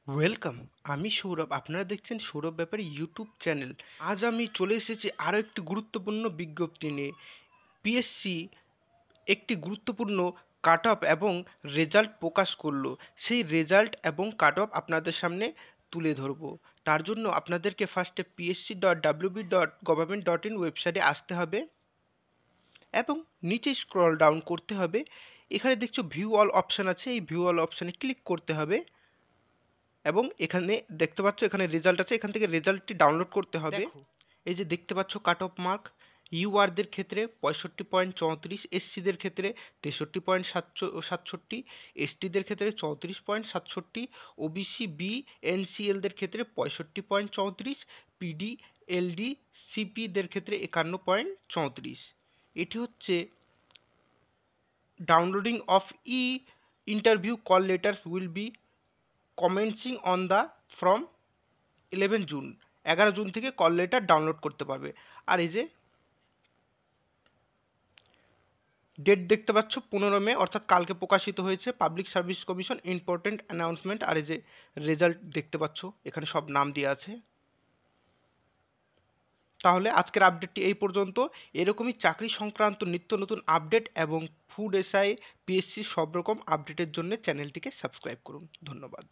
Welcome. আমি সৌরভ। আপনারা দেখছেন সৌরভ ব্যাপারী ইউটিউব চ্যানেল। আজ আমি চলে এসেছি আরও একটি গুরুত্বপূর্ণ বিজ্ঞপ্তি নিয়ে। পিএসসি একটি গুরুত্বপূর্ণ কাট অফ এবং রেজাল্ট প্রকাশ করলো। সেই রেজাল্ট এবং কাট অফ আপনাদের সামনে তুলে ধরবো। তার জন্য আপনাদেরকে ফার্স্টে psc.wb.government.in ওয়েবসাইটে আসতে হবে এবং নিচে স্ক্রল ডাউন করতে হবে। এখানে দেখছো ভিউ অল অপশান আছে, এই ভিউ অল অপশানে ক্লিক করতে হবে এবং এখানে দেখতে পাচ্ছ এখানে রেজাল্ট আছে, এখান থেকে রেজাল্টটি ডাউনলোড করতে হবে। এই যে দেখতে পাচ্ছ কাট অফ মার্ক ইউআরদের ক্ষেত্রে 65.34, এসসিদের ক্ষেত্রে 63.67, এসটিদের ক্ষেত্রে 34.67, ওবিসি বি এনসিএলদের ক্ষেত্রে 65.34, পিডি এলডি সিপিদের ক্ষেত্রে 51.34। এটি হচ্ছে downloading of interview call letters will be commencing on the from 11 June. 11 June থেকে কল লেটার ডাউনলোড করতে পারবে। আর এই যে ডেট দেখতে পাচ্ছ 15 মে, অর্থাৎ কালকে প্রকাশিত হয়েছে public service commission important announcement. আর এই যে রেজাল্ট দেখতে পাচ্ছ এখানে সব নাম দেওয়া আছে। তাহলে আজকের আপডেটটি এই পর্যন্ত। এরকমই চাকরি সংক্রান্ত নিত্য নতুন আপডেট এবং ফুড এসআই পিএসসি সব রকম আপডেটের জন্য চ্যানেলটিকে সাবস্ক্রাইব করুন। ধন্যবাদ।